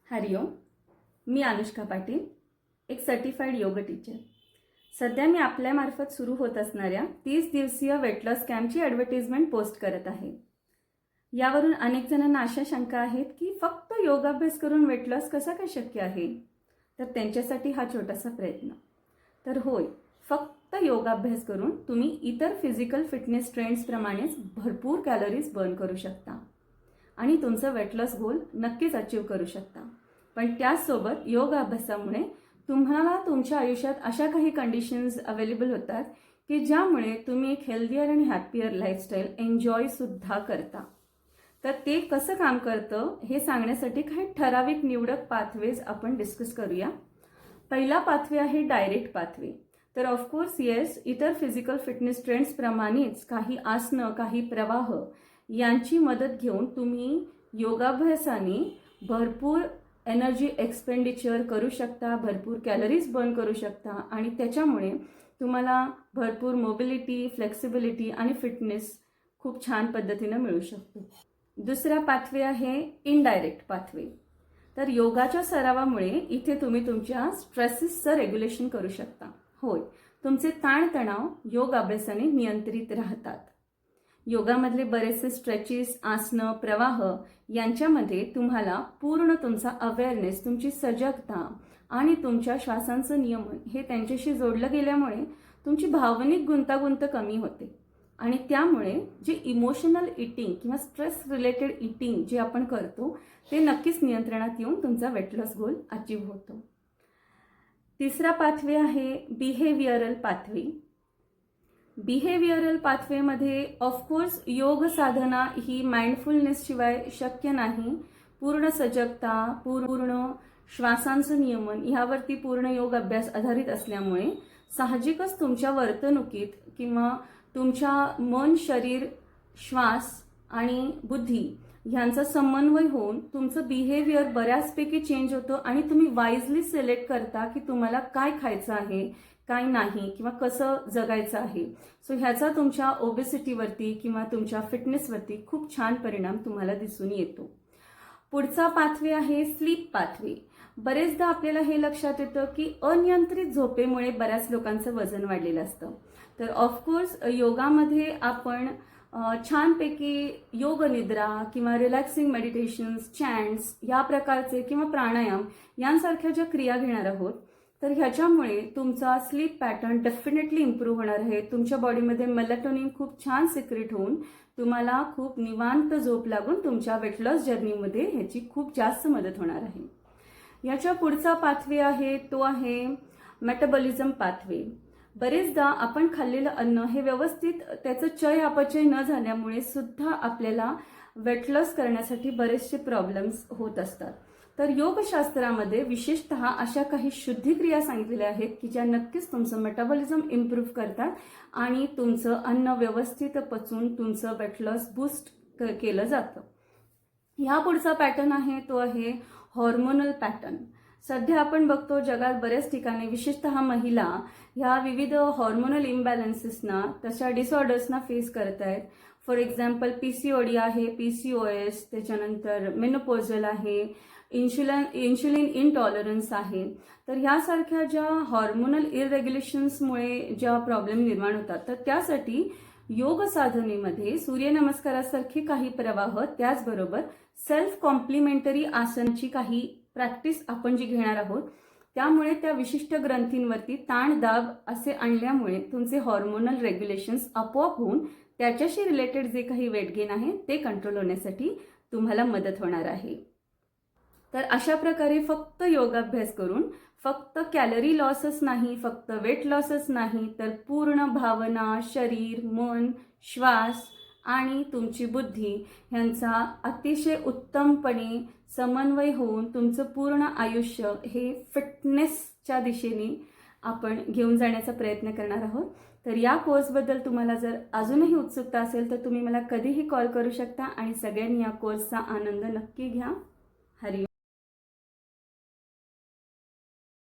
हरिओम. मी अनुष्का पाटील, एक certified yoga teacher. सध्या मी आपल्यामार्फत सुरू होत असणाऱ्या 30 दिवसीय वेट लॉस कॅम्पची ॲडव्हर्टिजमेंट पोस्ट करत आहे. यावरून अनेक जणांना अशा शंका आहेत की फक्त योगाभ्यास करून वेट लॉस कसा काय शक्य आहे. तर त्यांच्यासाठी हा छोटासा प्रयत्न. तर होय, फक्त योगाभ्यास करून तुम्ही इतर फिजिकल फिटनेस ट्रेंड्सप्रमाणेच भरपूर कॅलरीज बर्न करू शकता आणि तुमचं वेट लॉस गोल नक्कीच अचीव करू शकता. पण त्याचसोबत योग अभ्यासामुळे तुम्हाला तुमच्या आयुष्यात अशा काही कंडिशन्स अवेलेबल होतात की ज्यामुळे तुम्ही एक हेल्दियर आणि हॅपियर लाईफस्टाईल एन्जॉय सुद्धा करता. तर ते कसं काम करतं हे सांगण्यासाठी काही ठराविक निवडक पाथवेज आपण डिस्कस करूया. पहिला पाथवे आहे डायरेक्ट पाथवे. तर ऑफकोर्स येस, इतर फिजिकल फिटनेस ट्रेंड्सप्रमाणेच काही आसनं, काही प्रवाह यांची मदत घेऊन तुम्ही योगाभ्यासाने भरपूर एनर्जी एक्सपेंडिचर करू शकता, भरपूर कॅलरीज बर्न करू शकता आणि त्याच्यामुळे तुम्हाला भरपूर मोबिलिटी, फ्लेक्सिबिलिटी आणि फिटनेस खूप छान पद्धतीनं मिळू शकतो. दुसरा पाथवे आहे इनडायरेक्ट पाथवे. तर योगाच्या सरावामुळे इथे तुम्ही तुमच्या स्ट्रेसेसचं रेग्युलेशन करू शकता. होय, तुमचे ताणतणाव योग अभ्यासाने नियंत्रित राहतात. योगामधले बरेचसे स्ट्रेचेस, आसनं, प्रवाह यांच्यामध्ये तुम्हाला पूर्ण तुमचा अवेअरनेस, तुमची सजगता आणि तुमच्या श्वासांचं नियमन हे त्यांच्याशी जोडलं गेल्यामुळे तुमची भावनिक गुंतागुंत कमी होते आणि त्यामुळे जे इमोशनल ईटिंग किंवा स्ट्रेस रिलेटेड ईटिंग जे आपण करतो ते नक्कीच नियंत्रणात येऊन तुमचा वेट लॉस गोल अचीव होतो. तिसरा पाथवे आहे बिहेवियरल पाथवे. बिहेवियरल पाथवेमध्ये ऑफकोर्स योग साधना ही माइंडफुलनेस शिवाय शक्य नाही. पूर्ण सजगता, पूर्ण श्वासांचं नियमन यावरती पूर्ण योग अभ्यास आधारित असल्यामुळे साहजिकच तुमच्या वर्तणुकीत किंवा तुमच्या मन, शरीर, श्वास आणि बुद्धी ह्यांचा समन्वय होऊन तुमचं बिहेवियर बऱ्याचपैकी चेंज होतं आणि तुम्ही वाईजली सिलेक्ट करता की तुम्हाला काय खायचं आहे, काय नाही किंवा कसं जगायचं आहे. सो ह्याचा तुमच्या ओबेसिटीवरती किंवा तुमच्या फिटनेसवरती खूप छान परिणाम तुम्हाला दिसून येतो. पुढचा पाथवे आहे स्लीप पाथवे. बरेचदा आपल्याला हे लक्षात येतं की अनियंत्रित झोपेमुळे बऱ्याच लोकांचं वजन वाढलेलं असतं. तर ऑफकोर्स योगामध्ये आपण छानपैकी योग निद्रा किंवा रिलॅक्सिंग मेडिटेशन्स, चॅन्ट्स या प्रकारचे किंवा प्राणायाम यांसारख्या ज्या क्रिया घेणार आहोत तर ह्याच्यामुळे तुमचा स्लीप पॅटर्न डेफिनेटली इम्प्रूव्ह होणार आहे. तुमच्या बॉडीमध्ये मेलाटोनिन खूप छान सिक्रेट होऊन तुम्हाला खूप निवांत झोप लागून तुमच्या वेट लॉस जर्नीमध्ये ह्याची खूप जास्त मदत होणार आहे. याच्या पुढचा पाथवे आहे तो आहे मेटाबॉलिझम पाथवे. बरेचदा आपण खाल्लेलं अन्न हे व्यवस्थित त्याचं चय अपचय न झाल्यामुळे सुद्धा आपल्याला वेट लॉस करण्यासाठी बरेचसे प्रॉब्लेम्स होत असतात. तर योगशास्त्रामध्ये विशेषतः अशा काही शुद्धिक्रिया सांगितलेल्या आहेत की ज्या नक्कीच तुमचं मेटाबॉलिझम इम्प्रूव्ह करतात आणि तुमचं अन्न व्यवस्थित पचून तुमचं वेट लॉस बूस्ट केलं जातं. ह्या पुढचा पॅटर्न आहे तो आहे हॉर्मोनल पॅटर्न. सध्या आपण बघतो जगात बऱ्याच ठिकाणी विशेषतः महिला ह्या विविध हॉर्मोनल इम्बॅलन्सेसना, तशा डिसऑर्डर्सना फेस करत आहेत. फॉर एक्झाम्पल PCOD आहे, PCOS, त्याच्यानंतर मेनोपॉझल आहे, इन्शुलिन इनटॉलरन्स आहे. तर ह्यासारख्या ज्या हॉर्मोनल इररेग्युलेशन्समुळे ज्या प्रॉब्लेम निर्माण होतात तर त्यासाठी योग साधनेमध्ये सूर्यनमस्कारासारखी काही प्रवाह, त्याचबरोबर सेल्फ कॉम्प्लिमेंटरी आसनची काही प्रॅक्टिस आपण जी घेणार आहोत त्यामुळे त्या विशिष्ट ग्रंथींवरती ताण दाब असे आणल्यामुळे तुमचे हॉर्मोनल रेग्युलेशन्स आपोआप होऊन त्याच्याशी रिलेटेड जे काही वेट गेन आहे ते कंट्रोल होण्यासाठी तुम्हाला मदत होणार आहे. तर अशा प्रकारे फक्त योगाभ्यास करून फक्त कॅलरी लॉसच नाही, फक्त वेट लॉसच नाही, तर पूर्ण भावना, शरीर, मन, श्वास आणि तुमची बुद्धी ह्यांचा अतिशय उत्तमपणे समन्वय होऊन तुमचं पूर्ण आयुष्य हे फिटनेसच्या दिशेने आपण घेऊन जाण्याचा प्रयत्न करणार आहोत. तर या कोर्सबद्दल तुम्हाला जर अजूनही उत्सुकता असेल तर तुम्ही मला कधीही कॉल करू शकता आणि सगळ्यांनी या कोर्सचा आनंद नक्की घ्या. हरि